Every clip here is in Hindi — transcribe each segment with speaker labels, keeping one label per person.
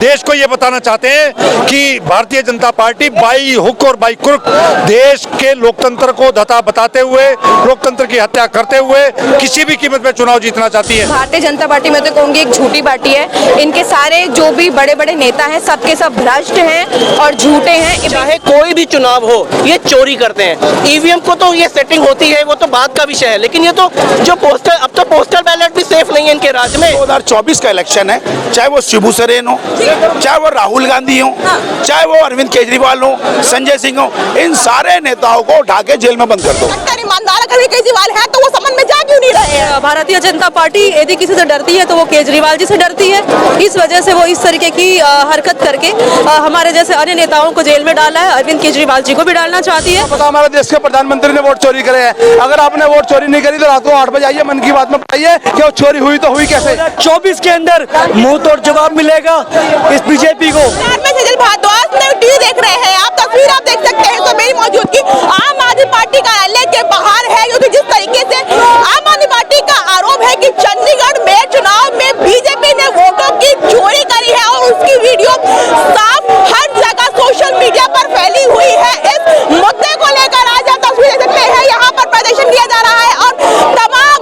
Speaker 1: देश को ये बताना चाहते हैं कि Bharatiya Janata party by hook और बाई क्रुक देश के लोकतंत्र को धता बताते हुए, लोकतंत्र की हत्या करते हुए किसी भी कीमत पे चुनाव जीतना चाहती है।
Speaker 2: भारतीय जनता पार्टी में तो कहूंगी एक झूठी पार्टी है। इनके सारे जो भी बड़े बड़े नेता हैं सबके सब भ्रष्ट हैं और झूठे हैं।
Speaker 3: चाहे कोई भी चुनाव हो, ये चोरी करते हैं। ईवीएम को तो ये सेटिंग होती है, वो तो बात का विषय है, लेकिन ये तो जो पोस्टल, अब तो पोस्टल बैलेट भी सेफ नहीं है इनके राज्य में।
Speaker 4: 2024 का इलेक्शन है, चाहे वो शिबू सोरेन हो, चाहे वो राहुल गांधी हो, चाहे वो अरविंद केजरीवाल हो, संजय सिंह हो, इन सारे नेताओं को उठा के जेल में बंद कर दो।
Speaker 5: ईमानदार अगर केजरीवाल है तो वो समझ में जा क्यों नहीं रहे हैं?
Speaker 2: भारतीय जनता पार्टी यदि किसी से डरती है तो वो केजरीवाल जी से डरती है। इस वजह से वो इस तरीके की हरकत करके हमारे जैसे अन्य नेताओं को जेल में डाला है। अरविंद केजरीवाल जी को भी डालना चाहती है।
Speaker 6: पता हमारे देश के प्रधानमंत्री ने वोट चोरी करे हैं। अगर आपने वोट चोरी नहीं करी तो रात को 8 बजे आइए, मन की बात में बताइए कि वो चोरी हुई तो हुई कैसे।
Speaker 7: 24 के अंदर मुंह तोड़ जवाब मिलेगा इस बीजेपी को।
Speaker 5: भारद्वाज ने टीवी देख रहे हैं आप, तस्वीर आप देख सकते हैं। तो मेरी मौजूदगी आम आदमी पार्टी कार्यालय के बाहर है, क्योंकि जिस तरीके से आम आदमी पार्टी का आरोप है कि चंडीगढ़ में चुनाव में बीजेपी ने वोटों की चोरी करी है और उसकी वीडियो साफ हर जगह सोशल मीडिया पर फैली हुई है। इस मुद्दे को लेकर आज आप तस्वीर देख सकते हैं, यहाँ पर प्रदर्शन किया जा रहा है और तमाम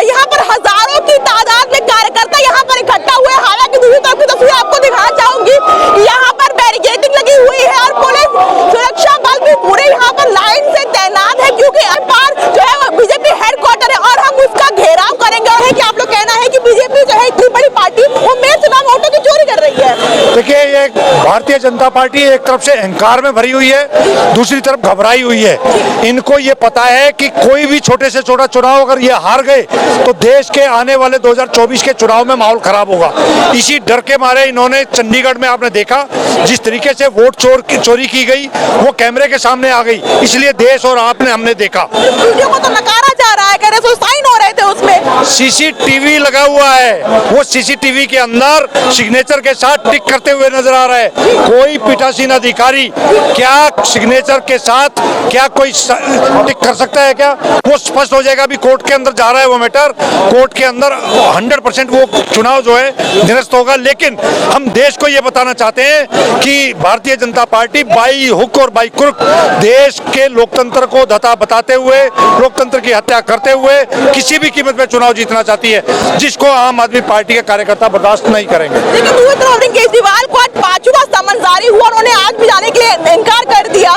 Speaker 5: यहाँ पर हजारों की तादाद में कार्यकर्ता यहाँ पर इकट्ठा हुए। हालांकि दूसरी तरफ की तस्वीर आपको दिखाना चाहूंगी, यहाँ पर बैरिकेडिंग लगी हुई है और पुलिस सुरक्षा बल भी पूरे यहाँ पर लाइन से तैनात है, क्योंकि अपार जो है वो बीजेपी हेडक्वार्टर है और हम उसका घेराव करेंगे। और है कि आप लोग कहना है कि बीजेपी जो है इतनी बड़ी पार्टी वो मेरे चुनाव वोटों की चोरी कर रही है।
Speaker 1: देखिए, ये भारतीय जनता पार्टी एक तरफ से अहंकार में भरी हुई है, दूसरी तरफ घबराई हुई है। इनको ये पता है कि कोई भी छोटे से छोटा चुनाव अगर ये हार गए तो देश के आने वाले 2024 के चुनाव में माहौल खराब होगा। इसी डर के मारे इन्होंने चंडीगढ़ में, आपने देखा जिस तरीके से वोट चोरी की गई वो कैमरे के सामने आ गई, इसलिए देश और आपने हमने देखा।
Speaker 5: वीडियो को तो नकारा जा रहा है, कह रहे तो साइन हो रहे थे उसमें।
Speaker 1: सीसीटीवी लगा हुआ है, वो सीसीटीवी के अंदर सिग्नेचर के साथ टिक करते हुए नजर आ रहा है। कोई पीठासीन अधिकारी क्या सिग्नेचर के साथ क्या कोई टिक कर सकता है क्या? वो स्पष्ट हो जाएगा। अभी कोर्ट के अंदर जा रहा है वो मैटर, कोर्ट के अंदर 100% वो चुनाव जो है निरस्त होगा। लेकिन हम देश को ये बताना चाहते हैं कि Bharatiya Janata party by hook और बाई क्रुक देश के लोकतंत्र को धता बताते हुए, लोकतंत्र की हत्या करते हुए किसी भी कीमत पे चुनाव जीतना चाहती है, जिसको आम आदमी पार्टी के कार्यकर्ता बर्दाश्त नहीं करेंगे।
Speaker 5: लेकिन दूसरी तरफ अरविंद केजरीवाल को आज 5वां समन जारी हुआ, उन्होंने आज भी जाने के लिए इनकार कर दिया।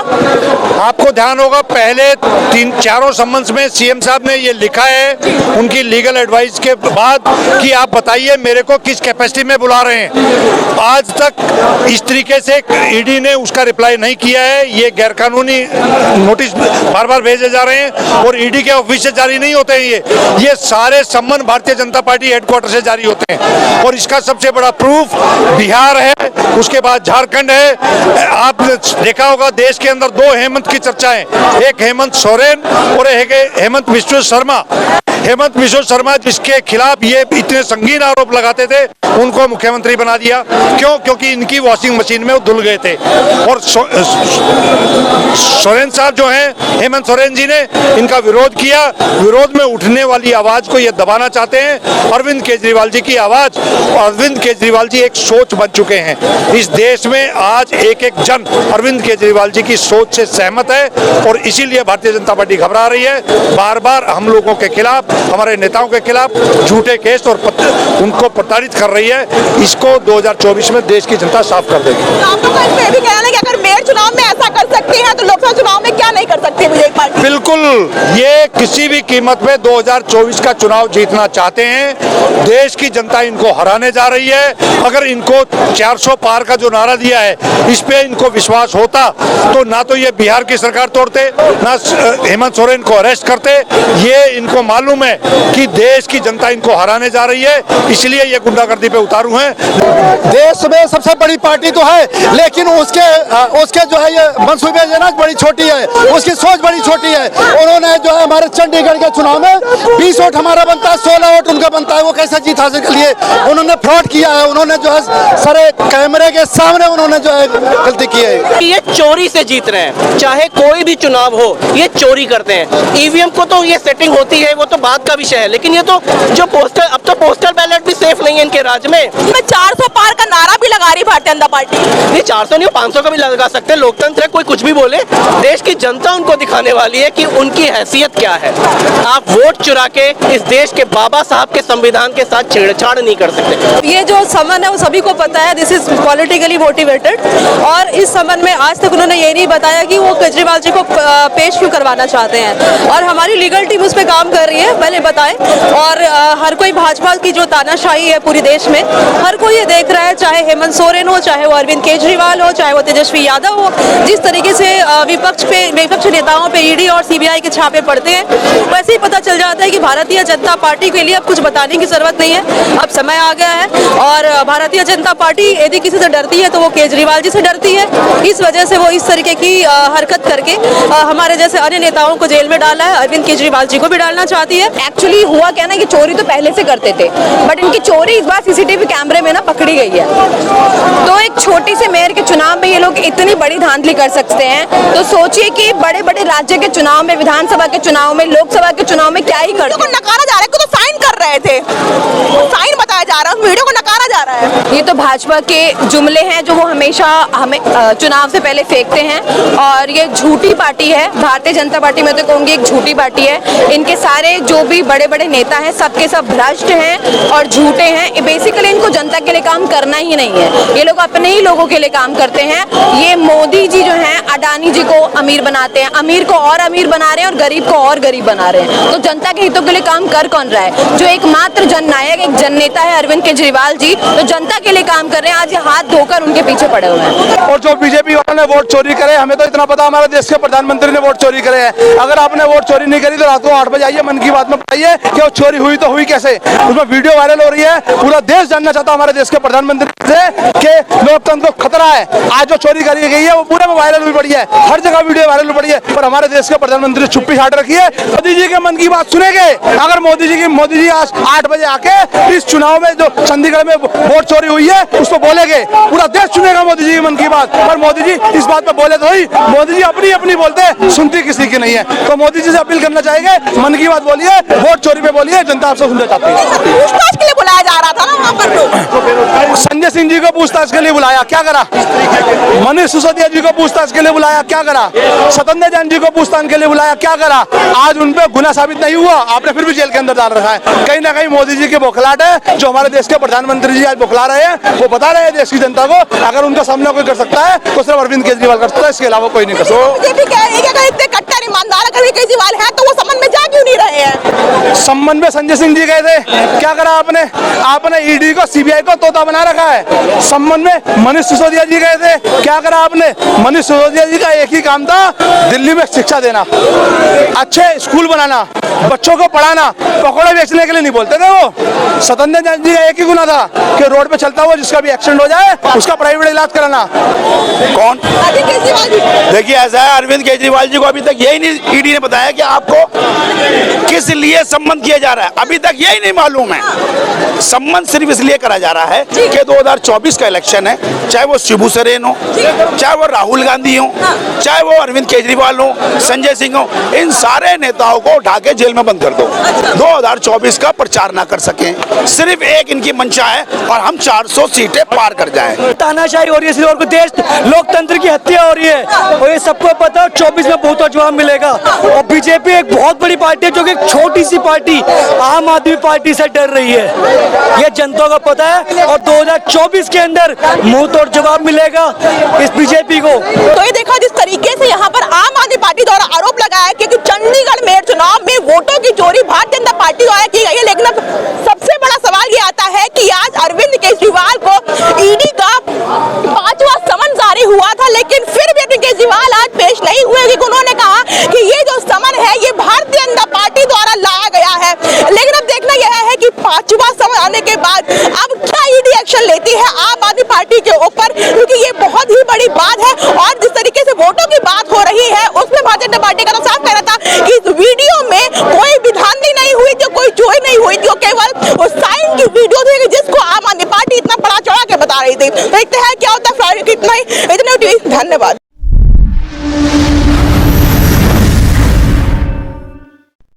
Speaker 1: आपको ध्यान होगा पहले 3-4 सम्मन्स में सीएम साहब ने ये लिखा है उनकी लीगल एडवाइस के बाद कि आप बताइए मेरे को किस कैपेसिटी में बुला रहे हैं। आज तक इस तरीके से ईडी ने उसका रिप्लाई नहीं किया है। ये गैरकानूनी नोटिस बार बार भेजे जा रहे हैं और ईडी के ऑफिस से जारी नहीं होते हैं। ये सारे सम्मन भारतीय जनता पार्टी हेडक्वार्टर से जारी होते हैं और इसका सबसे बड़ा प्रूफ बिहार है, उसके बाद झारखंड है। आपने देखा होगा देश के अंदर 2 हेमंत की चर्चा है, एक हेमंत सोरेन और एक हेमंत बिश्व शर्मा। हेमंत बिश्व शर्मा जिसके खिलाफ ये इतने संगीन आरोप लगाते थे, उनको मुख्यमंत्री बना दिया। क्यों? क्योंकि इनकी वॉशिंग मशीन में वो धुल गए थे। और सोरेन साहब जो हैं, हेमंत सोरेन जी ने इनका विरोध किया। विरोध में उठने वाली आवाज को ये दबाना चाहते हैं। अरविंद केजरीवाल जी की आवाज, अरविंद केजरीवाल जी एक सोच बन चुके हैं। इस देश में आज एक जन अरविंद केजरीवाल जी की सोच से सहमत है और इसीलिए भारतीय जनता पार्टी घबरा रही है। बार बार हम लोगों के खिलाफ, हमारे नेताओं के खिलाफ झूठे केस और उनको प्रताड़ित कर रही है। इसको 2024 में देश की जनता साफ कर देगी।
Speaker 5: आप लोग का भी कहना है कि अगर मेयर चुनाव में ऐसा कर सकती है तो लोकसभा चुनाव में क्या नहीं कर सकती बीजेपी पार्टी?
Speaker 1: बिल्कुल, ये किसी भी कीमत पे 2024 का चुनाव जीतना चाहते हैं। देश की जनता इनको हराने जा रही है। अगर इनको 400 पार का जो नारा दिया है इस पे इनको विश्वास होता तो ना तो ये बिहार की सरकार तोड़ते, ना हेमंत सोरेन को अरेस्ट करते। ये इनको मालूम है कि देश की जनता इनको हराने जा रही है, इसलिए ये गुंडागर्दी पे उतारू हैं।
Speaker 6: देश में सबसे बड़ी
Speaker 8: बड़ी पार्टी तो है, लेकिन उसके जो है ये मंसूबे जो है बड़ी छोटी है, उसकी सोच बड़ी छोटी है। उन्होंने जो है हमारे चंडीगढ़ के चुनाव में 20 वोट हमारा बनता है, 16 वोट उनका बनता है, वो कैसे जीत हासिल कर लिए? उन्होंने फ्रॉड किया है, उन्होंने जो है सारे कैमरे के सामने उन्होंने जो है गलती की है।
Speaker 3: ये चोरी से जीत रहे हैं, चाहे कोई भी चुनाव हो ये चोरी करते हैं। ईवीएम को तो ये सेटिंग होती है, वो तो बात का विषय है, लेकिन ये तो जो पोस्टल, अब तो पोस्टल बैलेट भी सेफ नहीं है इनके राज्य में।
Speaker 5: 400 पार का नारा भी लगा रही भारतीय जनता पार्टी।
Speaker 3: ये 400 नहीं 500 का भी लगा सकते हैं, लोकतंत्र है, कोई कुछ भी बोले। देश की जनता उनको दिखाने वाली है कि उनकी हैसियत क्या है। आप वोट चुरा के इस देश के बाबा साहब के संविधान के साथ छेड़छाड़ नहीं कर सकते।
Speaker 2: ये जो समन है वो सभी को पता है, दिस इज पॉलिटिकली मोटिवेटेड। और इस समन में आज तक उन्होंने ये नहीं बताया कि वो केजरीवाल जी को पेश क्यों करवाना चाहते हैं, और हमारी लीगल टीम उस पर काम कर रही है, पहले बताएं। और हर कोई भाजपा की जो तानाशाही है पूरे देश में, हर कोई ये देख रहा है, चाहे हेमंत सोरेन हो, चाहे वो अरविंद केजरीवाल हो, चाहे वो तेजस्वी यादव हो, जिस तरीके से विपक्ष नेताओं पे ईडी और सीबीआई के छापे पड़ते हैं, वैसे ही पता चल जाता है कि भारतीय जनता पार्टी के लिए अब कुछ बताने की जरूरत नहीं है, अब समय आ गया है। और भारतीय जनता पार्टी यदि किसी से डरती है तो वो केजरीवाल जी से डरती है। इस वजह से वो इस तरीके की हरकत करके हमारे जैसे अन्य नेताओं को जेल में डाला है, अरविंद केजरीवाल जी को भी डालना चाहती है।
Speaker 9: एक्चुअली हुआ क्या ना कि चोरी तो पहले से करते थे, बट इनकी चोरी इस बार सीसीटीवी कैमरे में ना पकड़ी गई है। तो एक छोटी से मेयर के चुनाव में ये लोग इतनी बड़ी धांधली कर सकते हैं, तो सोचिए कि बड़े बड़े राज्य के चुनाव में, विधानसभा के चुनाव में, लोकसभा के चुनाव में क्या ही करते हैं।
Speaker 5: नकारा जा रहा है, तो साइन कर रहे थे, साइन बताया जा रहा है, उस वीडियो को नकारा जा रहा है।
Speaker 9: ये तो भाजपा के जुमले हैं जो वो हमेशा हमें चुनाव से पहले फेंकते हैं, और ये झूठी पार्टी है। भारतीय जनता पार्टी में तो कहूँगी एक झूठी पार्टी है। इनके सारे जो भी बड़े बड़े नेता हैं सबके सब भ्रष्ट हैं और झूठे हैं। बेसिकली इनको जनता के लिए काम करना ही नहीं है, ये लोग अपने ही लोगों के लिए काम करते हैं। ये मोदी जी जो हैं अडानी जी को अमीर बनाते हैं, अमीर को और अमीर बना रहे हैं और गरीब को और गरीब बना रहे हैं। तो जनता के हितों के लिए काम कर कौन रहा है? जो एकमात्र जननायक, एक जननेता है अरविंद केजरीवाल जी, तो जनता के लिए काम कर रहे हैं। आज ये हाथ धोकर उनके पीछे पड़े हुए हैं।
Speaker 6: और जो बीजेपी वालों ने वोट चोरी करे, हमें तो इतना पता हमारे देश के प्रधानमंत्री ने वोट चोरी करे हैं। अगर आपने वोट चोरी नहीं करी तो रात को 8 बजे आइए, मन की बात में बताइए कि वो चोरी हुई तो हुई कैसे। उसमें वीडियो वायरल हो रही है, पूरा देश जानना चाहता हमारे देश के प्रधानमंत्री से कि लोकतंत्र को खतरा है। आज जो चोरी करी गई है वो पूरे में वायरल हुई पड़ी है, हर जगह वीडियो वायरल हुई पड़ी है, पर हमारे देश के प्रधानमंत्री चुप्पी छाट रखी है। मोदी जी के मन की बात सुनेंगे। अगर मोदी जी आज 8 बजे आके इस चुनाव में जो चंडीगढ़ में वोट चोरी हुई है उसको बोलेंगे, पूरा देश सुनेगा मोदी जी की मन की बात। पर मोदी जी इस बात पे बोले तो ही, मोदी जी अपनी अपनी बोलते हैं, सुनती किसी की नहीं है। तो मोदी जी से अपील करना चाहेंगे, मन की बात बोलिए, वोट चोरी पे बोलिए, जनता आपसे सुनना चाहती है।
Speaker 5: पूछताछ के लिए बुलाया जा रहा था ना वहाँ पर तो।
Speaker 6: संजय सिंह जी को पूछताछ के लिए बुलाया, क्या करा? मनीष सिसोदिया जी को पूछताछ के लिए बुलाया, क्या करा? सत्येंद्र जैन जी को पूछताछ के लिए बुलाया, क्या करा? आज उन पे गुनाह साबित नहीं हुआ, आपने फिर भी जेल के अंदर डाल रखा है। कहीं ना कहीं मोदी जी की बौखलाहट है, जो हमारे देश के प्रधानमंत्री जी आज बौखला रहे हैं। वो बता रहे हैं देश की जनता को, अगर उनका सामना कोई कर सकता है तो सिर्फ अरविंद केजरीवाल कर सकता है, इसके अलावा कोई नहीं कर सकता।
Speaker 5: ये भी कह रही है कि अगर इतने कट्टर ईमानदार अगर केजरीवाल है तो वो समन में जा क्यों नहीं रहे हैं?
Speaker 6: सम्मन में संजय सिंह जी गए थे, क्या करा आपने ईडी को, सीबीआई को तोता बना रखा है। सम्मन में मनीष सिसोदिया जी गए थे, क्या करा आपने? मनीष सिसोदिया जी का एक ही काम था, दिल्ली में शिक्षा देना, अच्छे स्कूल बनाना, बच्चों को पढ़ाना। पकौड़े बेचने के लिए नहीं बोलते थे वो। सत्येंद्र जैन जी का एक ही गुना था कि रोड पे चलता हुआ जिसका भी एक्सीडेंट हो जाए उसका प्राइवेट इलाज कराना।
Speaker 4: कौन? देखिए ऐसा है, अरविंद केजरीवाल जी को अभी तक यही नहीं ईडी ने बताया कि आपको किस लिए सम्मन किया जा रहा है, अभी तक यही नहीं मालूम है। सम्मन सिर्फ इसलिए करा जा रहा है कि 2024 का इलेक्शन है, चाहे वो शिबू सोरेन हो, चाहे वो राहुल गांधी हो, चाहे वो अरविंद केजरीवाल हो, संजय सिंह हो, इन सारे नेताओं को उठा के जेल में बंद कर दो। 2024 का प्रचार ना कर सकें, सिर्फ एक इनकी मंशा है और हम 400 सीटें पार कर जाएं।
Speaker 7: तानाशाही हो रही है सिर्फ, और देश लोकतंत्र की हत्या हो रही है, और ये सबको पता है। 24 में बहुत जवाब मिलेगा। और बीजेपी एक बहुत बड़ी पार्टी है जो कि एक छोटी सी पार्टी आम आदमी पार्टी से डर रही है, ये जनता को पता है। और 2024 के अंदर मुंह तोड़ जवाब मिलेगा इस बीजेपी को।
Speaker 5: तो ये देखा जिस तरीके से यहाँ पर आम आदमी पार्टी द्वारा आरोप लगाया कि चंडीगढ़ मेयर चुनाव में वोटों की चोरी भारतीय जनता पार्टी द्वारा की गई है, लेकिन अब सबसे बड़ा सवाल ये आता है कि आज अरविंद केजरीवाल को ईडी का 5वां समन जारी हुआ था, लेकिन फिर भी अरविंद केजरीवाल आज पेश नहीं हुए, क्योंकि उन्होंने कहा कि ये जो समन है ये भारतीय जनता पार्टी द्वारा लाया गया है। लेकिन अब देखना यह है कि 5वां समन आने के बाद अब क्या ईडी एक्शन लेती है आम आदमी पार्टी के ऊपर, कोई चोरी नहीं हुई थी, वो केवल उस साइन की वीडियो थी जिसको आम आदमी पार्टी इतना बड़ा चढ़ा के बता रही थी। देखते हैं क्या होता है, इतने धन्यवाद।